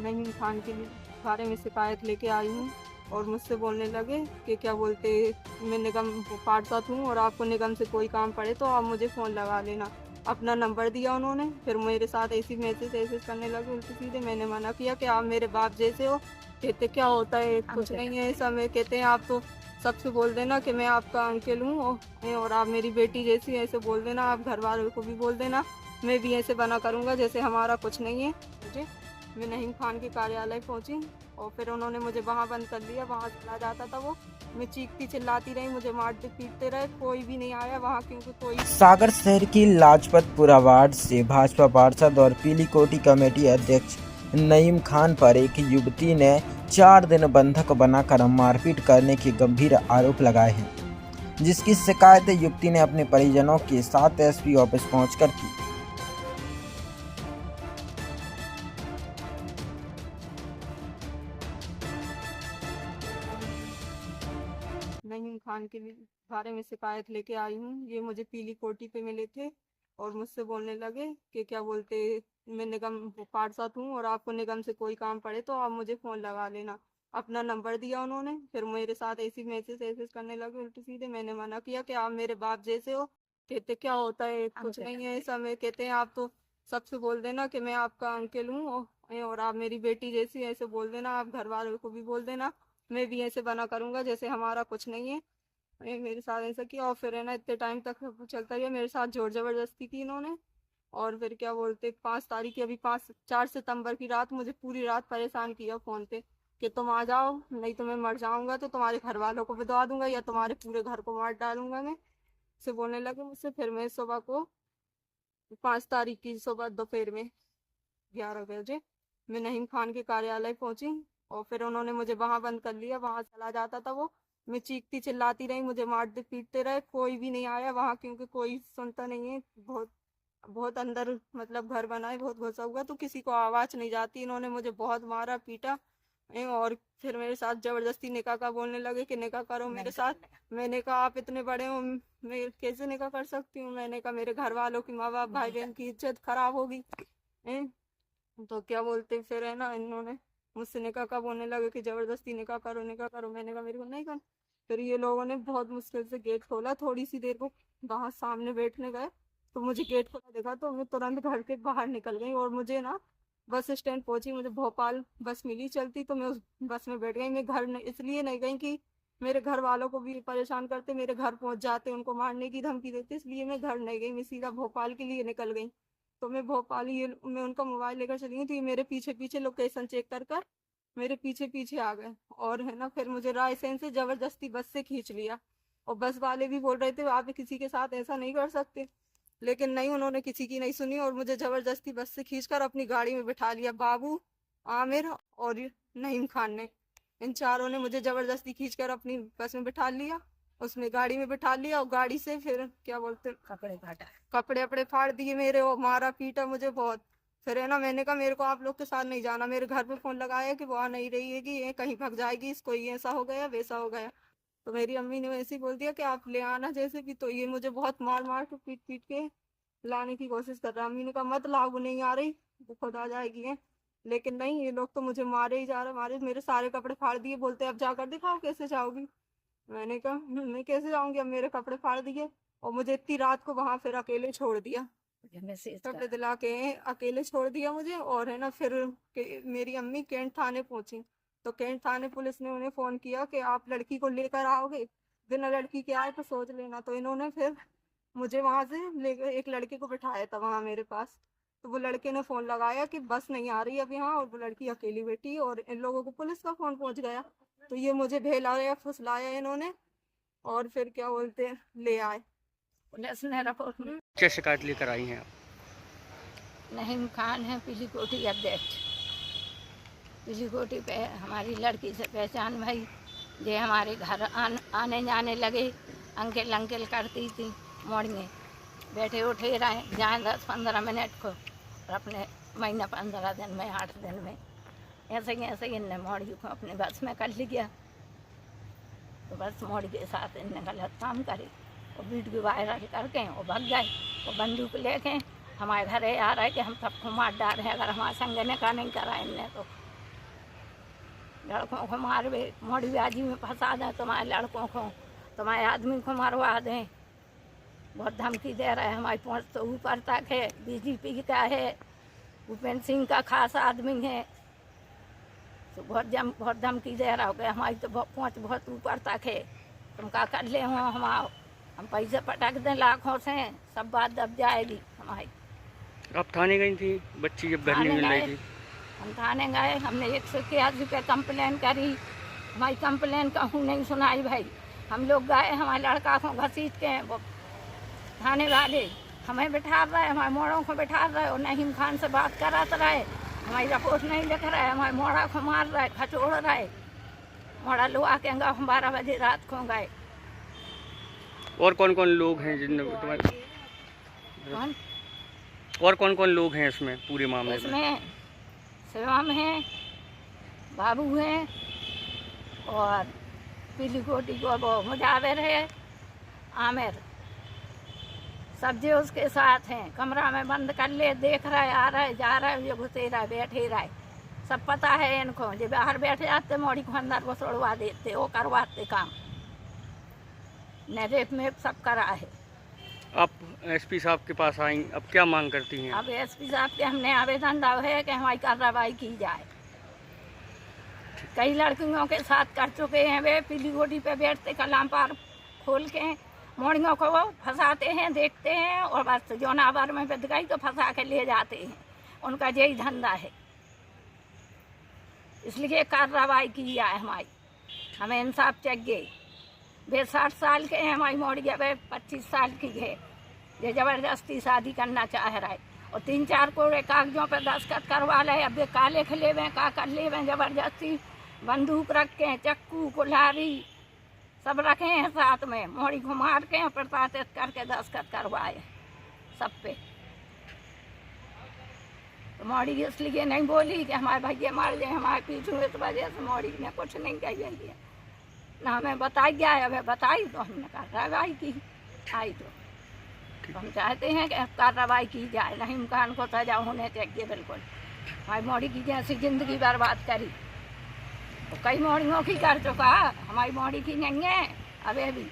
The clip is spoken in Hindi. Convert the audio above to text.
नईम खान के बारे में शिकायत लेके आई हूँ और मुझसे बोलने लगे कि क्या बोलते, मैं निगम पार्षद हूँ और आपको निगम से कोई काम पड़े तो आप मुझे फ़ोन लगा लेना। अपना नंबर दिया उन्होंने, फिर मेरे साथ ऐसी मैसेज करने लगे उल्टे सीधे। मैंने मना किया कि आप मेरे बाप जैसे हो। कहते क्या होता है, कुछ नहीं है ऐसा। मैं कहते हैं आप तो सबसे बोल देना कि मैं आपका अंकल हूँ और आप मेरी बेटी जैसी, ऐसे बोल देना। आप घर वालों को भी बोल देना, मैं भी ऐसे बना करूँगा जैसे हमारा कुछ नहीं है। मुझे मैं नईम खान के कार्यालय पहुंची और फिर उन्होंने मुझे वहाँ बंद कर लिया। वहाँ चला जाता था वो, मैं चीखती चिल्लाती रही, मुझे मारते पीटते रहे, कोई भी नहीं आया वहाँ क्योंकि कोई। सागर शहर की लाजपतपुरा वार्ड से भाजपा पार्षद और पीली कोठी कमेटी अध्यक्ष नईम खान पर एक युवती ने 4 दिन बंधक बनाकर मारपीट करने के गंभीर आरोप लगाए हैं, जिसकी शिकायत युवती ने अपने परिजनों के साथ एसपी ऑफिस पहुंचकर की। नईम खान के बारे में शिकायत लेके आई हूँ। ये मुझे पीली कोठी पे मिले थे और मुझसे बोलने लगे कि क्या बोलते, मैं निगम पार्षद हूँ और आपको निगम से कोई काम पड़े तो आप मुझे फ़ोन लगा लेना। अपना नंबर दिया उन्होंने, फिर मेरे साथ ऐसी मैसेज करने लगे उल्टे सीधे। मैंने मना किया कि आप मेरे बाप जैसे हो। कहते क्या होता है, कुछ नहीं है ऐसा। मैं कहते हैं आप तो सबसे बोल देना कि मैं आपका अंकल हूँ और आप मेरी बेटी जैसी, ऐसे बोल देना। आप घर वालों को भी बोल देना, मैं भी ऐसे बना करूँगा जैसे हमारा कुछ नहीं है। मेरे साथ ऐसा किया और फिर है ना इतने टाइम तक चलता रहा। मेरे साथ जोर जबरदस्ती की इन्होंने। और फिर क्या बोलते, 5 तारीख की, अभी 4 सितंबर की रात मुझे पूरी रात परेशान किया फ़ोन पे कि तुम आ जाओ, नहीं तो मैं मर जाऊंगा, तो तुम्हारे घर वालों को बता दूंगा या तुम्हारे पूरे घर को मार डालूंगा मैं, से बोलने लगे मुझसे। फिर मैं सुबह को 5 तारीख की सुबह दोपहर में 11 बजे मैं नहीम खान के कार्यालय पहुंची और फिर उन्होंने मुझे वहां बंद कर लिया। वहां चला जाता था वो, मैं चीखती चिल्लाती रही, मुझे मारते पीटते रहे, कोई भी नहीं आया वहां क्योंकि कोई सुनता नहीं है। बहुत बहुत अंदर मतलब घर बना है, बहुत घुसा हुआ, तो किसी को आवाज नहीं जाती। इन्होंने मुझे बहुत मारा पीटा और फिर मेरे साथ जबरदस्ती निकाह का बोलने लगे कि निकाह करो मेरे साथ। मैंने कहा आप इतने बड़े हो, मैं कैसे निकाह कर सकती हूँ। मैंने कहा मेरे घर वालों की, माँ बाप भाई बहन की इज्जत खराब होगी। तो क्या बोलते, फिर है ना इन्होंने मुझसे निकाह का बोलने लगे कि जबरदस्ती निकाह करो निकाह करो। मैंने कहा मेरे को नहीं कर। फिर ये लोगों ने बहुत मुश्किल से गेट खोला, थोड़ी सी देर को बाहर सामने बैठने गए तो मुझे गेट खोला देखा तो मैं तुरंत घर के बाहर निकल गई और मुझे ना बस स्टैंड पहुंची। मुझे भोपाल बस मिली चलती तो मैं उस बस में बैठ गई। मैं घर इसलिए नहीं गई कि मेरे घर वालों को भी परेशान करते, मेरे घर पहुंच जाते, उनको मारने की धमकी देते, इसलिए मैं घर नहीं गई। मैं सीधा भोपाल के लिए निकल गई। तो मैं भोपाल, ये मैं उनका मोबाइल लेकर चली गई तो ये मेरे पीछे पीछे लोकेशन चेक कर कर मेरे पीछे पीछे आ गए और है ना फिर मुझे रायसेन से जबरदस्ती बस से खींच लिया। और बस वाले भी बोल रहे थे आप किसी के साथ ऐसा नहीं कर सकते, लेकिन नहीं, उन्होंने किसी की नहीं सुनी और मुझे जबरदस्ती बस से खींचकर अपनी गाड़ी में बिठा लिया। बाबू, आमिर और ये नईम खान ने, इन चारों ने मुझे जबरदस्ती खींचकर अपनी बस में बिठा लिया, उसमें गाड़ी में बिठा लिया और गाड़ी से फिर क्या बोलते, कपड़े वपड़े फाड़ दिए मेरे और मारा पीटा मुझे बहुत। फिर है ना मैंने कहा मेरे को आप लोग के साथ नहीं जाना। मेरे घर पे फोन लगाया कि वो आ नहीं रही है, कि ये कहीं भाग जाएगी, इसको ये ऐसा हो गया वैसा हो गया। तो मेरी अम्मी ने वैसे ही बोल दिया कि आप ले आना जैसे भी। तो ये मुझे बहुत मार मार के पीट पीट के लाने की कोशिश कर रहा। अम्मी ने कहा मत लाओ, वो नहीं आ रही, वो खुद आ जाएगी है। लेकिन नहीं, ये लोग तो मुझे मारे ही जा रहे, मारे, मेरे सारे कपड़े फाड़ दिए। बोलते अब जाकर दिखाओ कैसे जाओगी। मैंने कहा मैं कैसे जाऊंगी, अब मेरे कपड़े फाड़ दिए और मुझे इतनी रात को वहां फिर अकेले छोड़ दिया, कपड़े दिला के अकेले छोड़ दिया मुझे। और है ना फिर मेरी अम्मी कैंट थाने पहुंची तो कैंट थाने पुलिस ने उन्हें फोन किया कि आप लड़की को लेकर आओगे, बिना लड़की के आए तो सोच लेना। तो इन्होंने फिर मुझे वहां से लेकर एक लड़के को बिठाया था वहां मेरे पास। तो वो लड़के ने फोन लगाया कि बस नहीं आ रही अब यहाँ और वो लड़की अकेली बैठी, और इन लोगों को पुलिस का फोन पहुंच गया। तो ये मुझे बहलाया फुसलाया इन्होंने और फिर क्या बोलते ले आए पुलिस ने रिपोर्ट में। क्या शिकायत लेकर आई हैं आप? नहीम खान है, पीली कोठी अध्यक्ष। पीली कोठी पे हमारी लड़की से पहचान भाई, जे हमारे घर आने जाने लगे, अंकल अंकल करती थी। मोड़ में बैठे उठे रहे, जाए 10-15 मिनट को और अपने महीना 15 दिन में 8 दिन में ऐसे ही इनने मोड़ी को अपने बस में कर लिया। तो बस मोड़ी के साथ इनने गलत काम करे और वीडियो वायरल करके वो भाग गए। वो बंदूक लेके हमारे घर आ रहा है कि हम सबको मार डाल रहे हैं अगर हमारे संग ने का नहीं करा इनने तो। लड़कों को मारवे, मोड़ीबाजी में फंसा दें तुम्हारे लड़कों को, तुम्हारे आदमी को मरवा दें। बहुत धमकी दे रहे हैं। हमारी पहुँच तो ऊपर तक है। बीजेपी का है, भूपेंद्र सिंह का खास आदमी है, तो बहुत धमकी दे रहा हो गया। हमारी तो पहुँच बहुत ऊपर तक है। तुम क्या कर ले हो, हम पैसे पटक दें लाखों से, सब बात दब जाएगी हमारी। आप थाने गई थी, बच्ची जब घर नहीं मिल रही थी? हम थाने गए, हमने 181 पे कंप्लेन करी। हमारी कंप्लेन कहूँ नहीं सुनाई भाई। हम लोग गए, हमारे लड़का को घसीट के वो थाने वाले हमें बिठा रहे, हमारे मोड़ों को बिठा रहे और नहीम खान से बात कराते रहे। हमारी रिपोर्ट नहीं लिख रहे, हमारे मोड़ा को मार रहे, खचोड़ रहे। मोड़ा लो आके 12 बजे रात को गए। और कौन कौन लोग हैं जिन तुम्हारे? कौन? और कौन कौन लोग हैं इसमें पूरे मामले में? इसमें शिवम है, बाबू हैं और पीली कोटी को वो मुजाविर है, आमिर, सब जो उसके साथ हैं। कमरा में बंद कर ले, देख रहे, आ रहे, जा रहे, ये घुसे रहे, बैठे रहे, सब पता है इनको। जो बाहर बैठ जाते मोड़ी को अंदर वो छोड़वा देते, वो करवाते काम। रेप में सब करा है। आप एसपी साहब के पास आई, अब क्या मांग करती हैं? अब एसपी साहब के हमने आवेदन डाला है कि हमारी कार्रवाई की जाए। कई लड़कियों के साथ कर चुके हैं वे, पीली गोटी पे बैठते कलाम पार खोल के मोड़ियों को वो फंसाते हैं, देखते हैं और बस जोनावर में बिद गई तो फंसा के ले जाते हैं। उनका यही धंधा है, इसलिए कार्रवाई की जाए हमारी। हमें इंसाफ चाहिए। वे 60 साल के हैं, हमारी मोड़िया वे 25 साल की है। ये ज़बरदस्ती शादी करना चाह रहा है और 3-4 कोड़े कागजों पर दस्तखत करवा ले। अब ये काले खिले हुए का कर ले हुए, ज़बरदस्ती बंदूक रखे, चक्कू कुल्हाड़ी सब रखे हैं साथ में। मोड़ी को मार के प्रताड़ित करके दस्तखत करवाए सब पे। तो मोड़ी इसलिए नहीं बोली कि हमारे भैया मार जाए हमारे पीछे, इस वजह से मोड़ी ने कुछ नहीं कही है ना। हमें बताई गया है, हमें बताई तो हमने कार्रवाई की। आई तो हम चाहते हैं कि कार्रवाई की जाए। नहीम खान को सजा होने चाहिए बिल्कुल। हमारी मोड़ी की जैसी ज़िंदगी बर्बाद करी तो कई मोड़ियों की कर चुका, हमारी मोड़ी की नहीं है अभी भी।